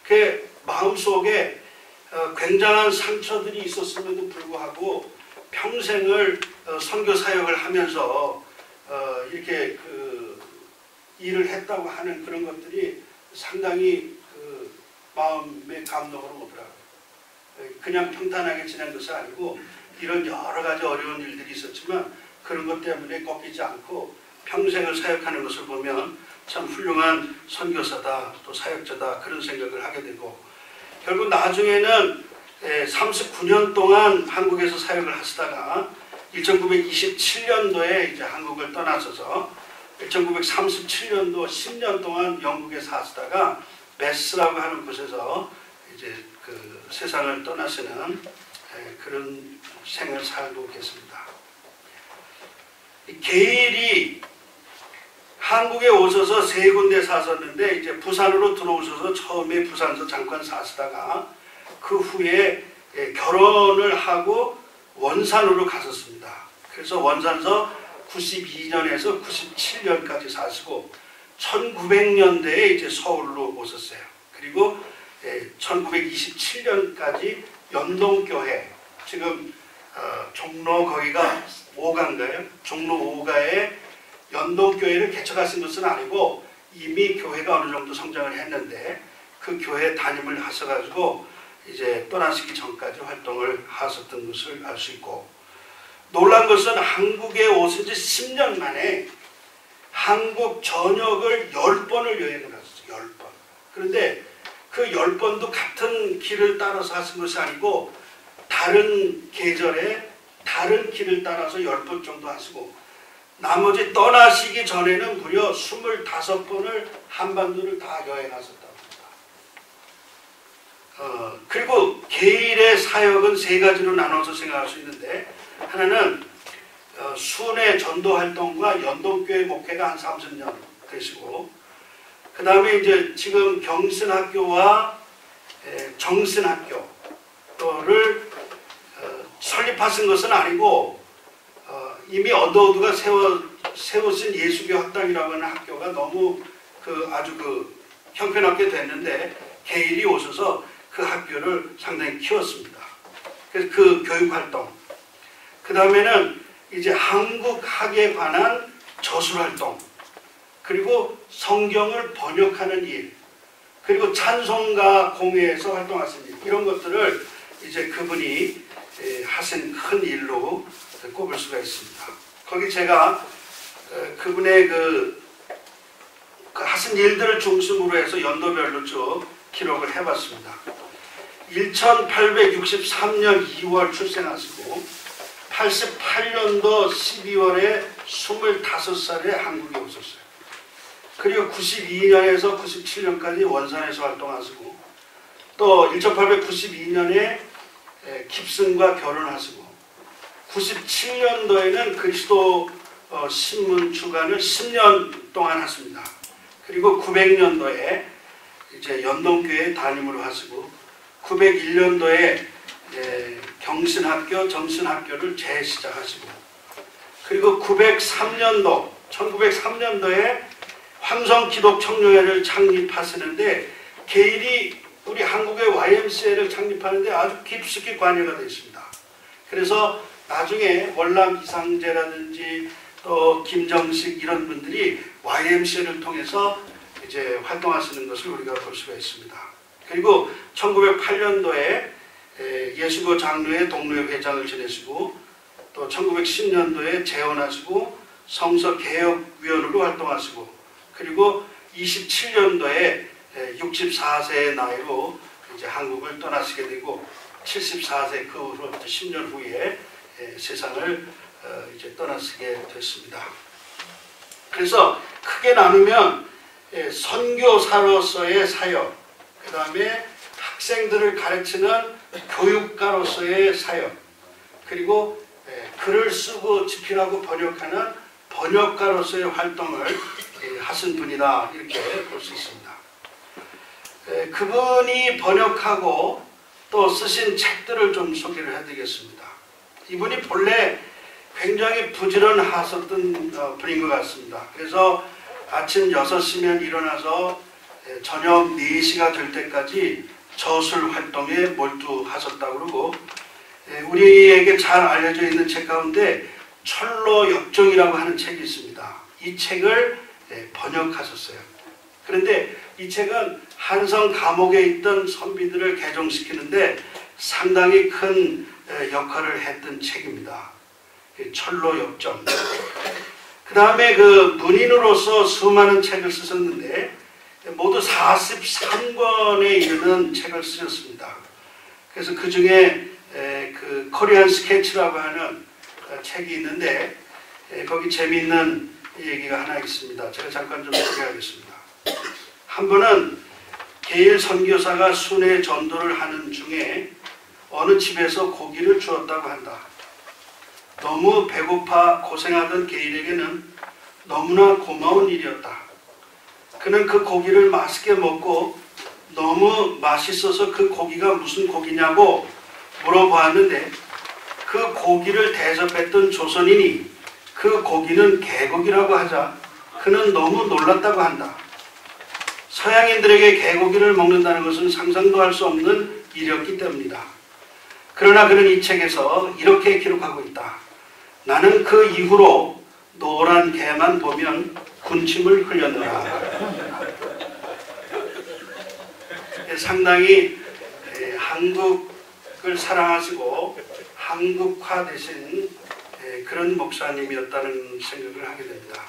그 마음속에 굉장한 상처들이 있었음에도 불구하고 평생을 선교 사역을 하면서 이렇게 그 일을 했다고 하는 그런 것들이 상당히 그 마음의 감동으로 오더라고요. 그냥 평탄하게 지낸 것이 아니고 이런 여러 가지 어려운 일들이 있었지만 그런 것 때문에 꺾이지 않고 평생을 사역하는 것을 보면 참 훌륭한 선교사다, 또 사역자다, 그런 생각을 하게 되고, 결국 나중에는 39년 동안 한국에서 사역을 하시다가 1927년도에 이제 한국을 떠나셔서 1937년도 10년 동안 영국에 사시다가 메스라고 하는 곳에서 이제 그 세상을 떠나시는 그런 생을 살고 계십니다. 게일이 한국에 오셔서 세 군데 사셨는데 이제 부산으로 들어오셔서 처음에 부산에서 잠깐 사시다가 그 후에 결혼을 하고 원산으로 가셨습니다. 그래서 원산에서 92년에서 97년까지 사시고 1900년대에 이제 서울로 오셨어요. 그리고 1927년까지 연동교회, 지금 종로 거기가 5가인가요? 종로 5가에 연동교회를 개척하신 것은 아니고 이미 교회가 어느 정도 성장을 했는데 그 교회 담임을 하셔가지고 이제 떠나시기 전까지 활동을 하셨던 것을 알 수 있고, 놀란 것은 한국에 오신 지 10년 만에 한국 전역을 10번을 여행을 하셨어요. 10번. 그런데 그 10번도 같은 길을 따라서 하신 것이 아니고 다른 계절에 다른 길을 따라서 10번 정도 하시고, 나머지 떠나시기 전에는 무려 25번을 한반도를 다 여행하셨다고 합니다. 그리고 게일의 사역은 세 가지로 나눠서 생각할 수 있는데, 하나는 순회 전도 활동과 연동교회 목회가 한 30년 되시고, 그 다음에 이제 지금 경신학교와 정신학교를 설립하신 것은 아니고 이미 언더우드가 세우신 예수교 학당이라고 하는 학교가 너무 아주 형편없게 됐는데 게일이 오셔서 그 학교를 상당히 키웠습니다. 그래서 그 교육활동, 그 다음에는 이제 한국학에 관한 저술활동, 그리고 성경을 번역하는 일, 그리고 찬송가 공회에서 활동하신 일, 이런 것들을 이제 그분이 하신 큰 일로 꼽을 수가 있습니다. 거기 제가 그분의 그 하신 일들을 중심으로 해서 연도별로 쭉 기록을 해봤습니다. 1863년 2월 출생하시고 88년도 12월에 25살에 한국에 오셨어요. 그리고 92년에서 97년까지 원산에서 활동하시고, 또 1892년에 깁슨과 결혼하시고, 97년도에는 그리스도 신문 주간을 10년 동안 하십니다. 그리고 900년도에 이제 연동교회 담임으로 하시고, 901년도에 경신학교, 정신학교를 재시작하시고, 그리고 1903년도에 황성기독청년회를 창립하시는데 게일이 우리 한국의 YMCA를 창립하는데 아주 깊숙이 관여가 되어 있습니다. 그래서 나중에 월남 이상재라든지 또 김정식 이런 분들이 YMCA를 통해서 이제 활동하시는 것을 우리가 볼 수가 있습니다. 그리고 1908년도에 예수교 장로회 동로회 회장을 지내시고, 또 1910년도에 재혼하시고 성서개혁위원으로 활동하시고, 그리고 27년도에 64세의 나이로 이제 한국을 떠나시게 되고 74세 그 후로 10년 후에 세상을 이제 떠나시게 됐습니다. 그래서 크게 나누면 선교사로서의 사역, 그 다음에 학생들을 가르치는 교육가로서의 사역, 그리고 글을 쓰고 집필하고 번역하는 번역가로서의 활동을 하신 분이다, 이렇게 볼 수 있습니다. 그분이 번역하고 또 쓰신 책들을 좀 소개를 해드리겠습니다. 이분이 본래 굉장히 부지런하셨던 분인 것 같습니다. 그래서 아침 6시면 일어나서 저녁 4시가 될 때까지 저술 활동에 몰두하셨다고 그러고, 우리에게 잘 알려져 있는 책 가운데 철로역정이라고 하는 책이 있습니다. 이 책을 번역하셨어요. 그런데 이 책은 한성 감옥에 있던 선비들을 개종시키는데 상당히 큰 역할을 했던 책입니다. 철로역정. 그 다음에 그 문인으로서 수많은 책을 쓰셨는데 모두 43권에 이르는 책을 쓰셨습니다. 그래서 그 중에 그 코리안 스케치라고 하는 책이 있는데 거기 재미있는 얘기가 하나 있습니다. 제가 잠깐 좀 소개하겠습니다. 한 번은 게일 선교사가 순회 전도를 하는 중에 어느 집에서 고기를 주었다고 한다. 너무 배고파 고생하던 게일에게는 너무나 고마운 일이었다. 그는 그 고기를 맛있게 먹고 너무 맛있어서 그 고기가 무슨 고기냐고 물어보았는데 그 고기를 대접했던 조선인이 그 고기는 개고기라고 하자 그는 너무 놀랐다고 한다. 서양인들에게 개고기를 먹는다는 것은 상상도 할 수 없는 일이었기 때문이다. 그러나 그는 이 책에서 이렇게 기록하고 있다. 나는 그 이후로 노란 개만 보면 군침을 흘렸노라. 상당히 한국을 사랑하시고 한국화 되신 그런 목사님이었다는 생각을 하게 됩니다.